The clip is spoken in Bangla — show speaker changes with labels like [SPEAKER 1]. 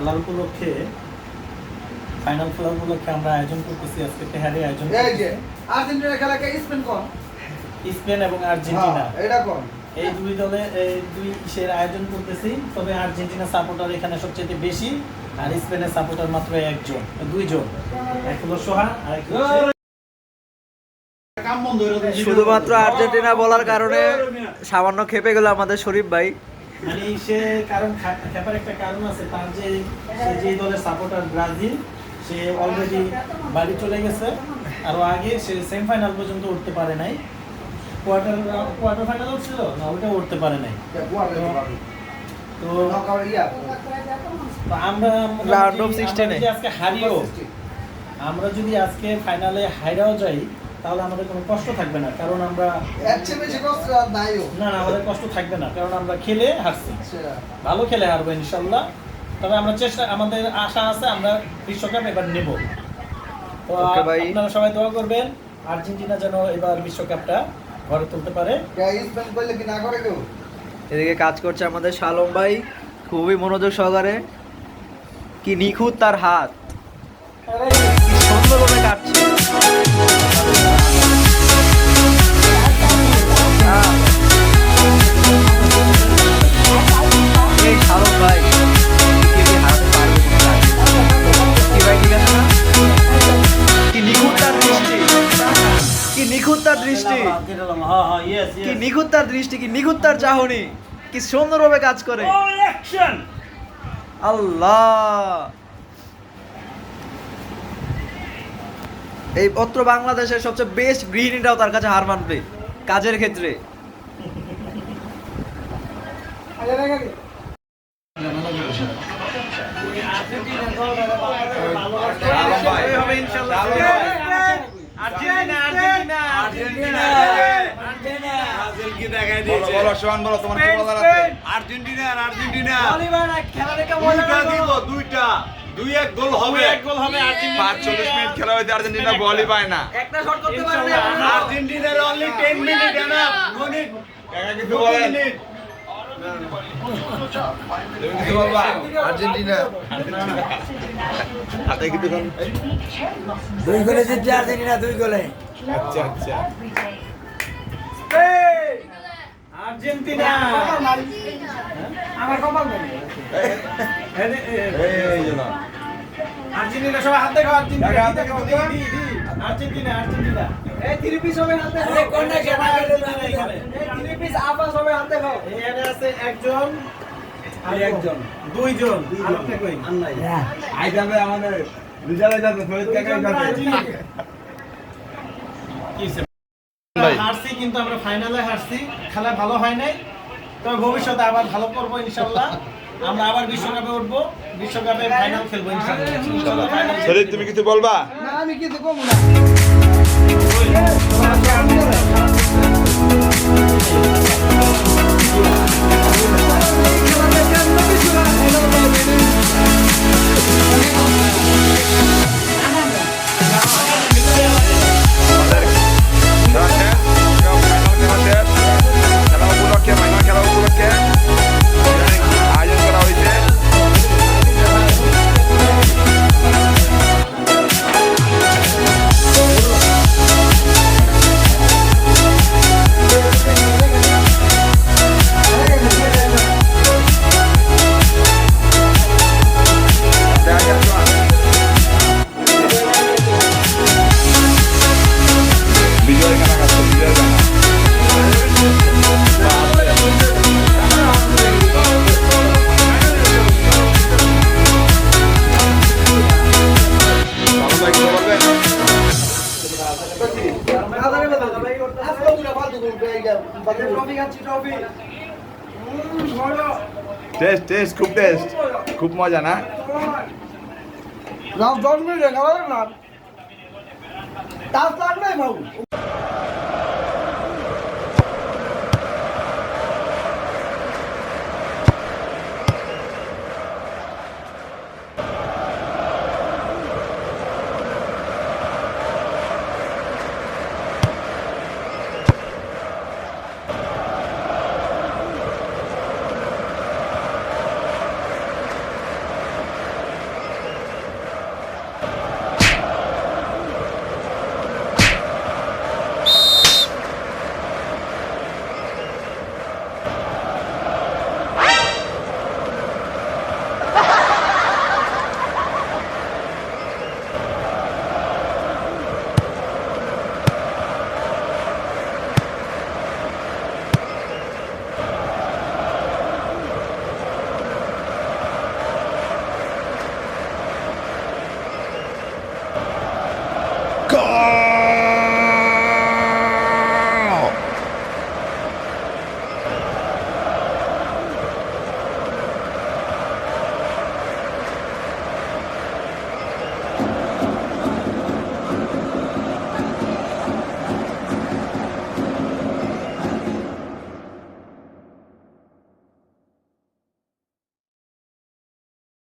[SPEAKER 1] খেলার উপলক্ষে ফাইনাল খেলার উপলক্ষে আমরা আয়োজন করতেছি আজকে তেহারি আয়োজন
[SPEAKER 2] এই যে আর্জেন্টিনা খেলাকে স্পেন কোন
[SPEAKER 1] স্পেন এবং আর্জেন্টিনা
[SPEAKER 2] এটা কোন
[SPEAKER 1] এই দুই দলে এই দুই ইসের আয়োজন করতেছি তবে আর্জেন্টিনা সাপোর্টার এখানে সবচেয়ে বেশি আর স্পেনের সাপোর্টার মাত্র একজন দুইজন এক হলো সোহান আর এক
[SPEAKER 3] শুধুমাত্র আর্জেন্টিনা বলার কারণে সামান্য খেপে গেল আমাদের শরীফ ভাই।
[SPEAKER 1] মানে সে কারণ খেপার একটা কারণ আছে তার যে যে দলের সাপোর্টার ব্রাজিল সে অলরেডি বাড়ি চলে গেছে আরো আগে সে সেমিফাইনাল পর্যন্ত উঠতে পারে নাই কোয়ার্টার ফাইনাল ছিল না ওটা উঠতে পারে নাই তো আমরা
[SPEAKER 3] রাউন্ড অফ 16
[SPEAKER 1] আজকে হারিও আমরা যদি আজকে ফাইনালে হাইরাও যাই তাহলে আমাদের কোনো কষ্ট থাকবে না কারণ আমরা না আমাদের কষ্ট থাকবে না কারণ আমরা খেলে হারছি ভালো খেলে হারবো ইনশাল্লাহ তবে আমরা চেষ্টা আমাদের আশা আছে আমরা বিশ্বকাপ এবার নেব তো আপনারা সবাই দোয়া করবেন আর্জেন্টিনা যেন এবার বিশ্বকাপটা ঘরে তুলতে পারে।
[SPEAKER 3] এদিকে কাজ করছে আমাদের শালম ভাই খুবই মনোযোগ সহকারে কি নিখুঁত তার হাত সুন্দরভাবে কাটছে। এই শালম ভাই হারাতে পারবে কি ভাই ঠিক আছে না কি নিখুঁত তার দৃষ্টি কি নিখুঁত তার দৃষ্টি কি নিখুঁত তার দৃষ্টি কি নিখুঁত তার চাহনি কি সুন্দরভাবে কাজ করে আল্লাহ। এই পত্র বাংলাদেশের সবচেয়ে বেস্ট গৃহিণীরাও তার কাছে হার মানবে কাজের ক্ষেত্রে।
[SPEAKER 4] আর্জেন্টিনা বলই পায় না
[SPEAKER 2] আর্জেন্টিনার অনলি 10 মিনিট এনাফ
[SPEAKER 4] কিছু বলেন
[SPEAKER 2] আর্জেন্টিনা
[SPEAKER 4] হাতে কিন্তু
[SPEAKER 2] দুই গোলে জিতছে আর্জেন্টিনা 2 গোলে।
[SPEAKER 4] আচ্ছা আচ্ছা
[SPEAKER 1] আর্জেন্টিনা
[SPEAKER 2] আমার কপাল নেই
[SPEAKER 4] এই জন্য
[SPEAKER 1] আর্জেন্টিনা সবাই হাত দেখাও আর্জেন্টিনা আর্জেন্টিনা আর্জেন্টিনা
[SPEAKER 2] এই 3 পিস হবে হাতে খাও কোন না কেনা এখানে 3 পিস আপাস হবে হাতে খাও
[SPEAKER 1] এখানে আছে একজন আর একজন দুইজন আরেকটা কই আর নাই
[SPEAKER 4] আই যাবে আমাদের রিজাল্ট যাবে ফরিদ কাকাই যাবে
[SPEAKER 1] হারছি কিন্তু আমরা ফাইনালে হারছি খেলা ভালো হয় নাই তবে ভবিষ্যতে আবার ভালো করবো ইনশাআল্লাহ আমরা আবার বিশ্বকাপে উঠবো বিশ্বকাপে ফাইনাল খেলবো ইনশাআল্লাহ
[SPEAKER 4] শরীর তুমি কিছু বলবা
[SPEAKER 2] না আমি কিছু কমু না
[SPEAKER 4] টেস্ট টেস্ট খুব মজা না
[SPEAKER 2] রাও 10 মিনিট খেলা না তাস লাগবে বাবু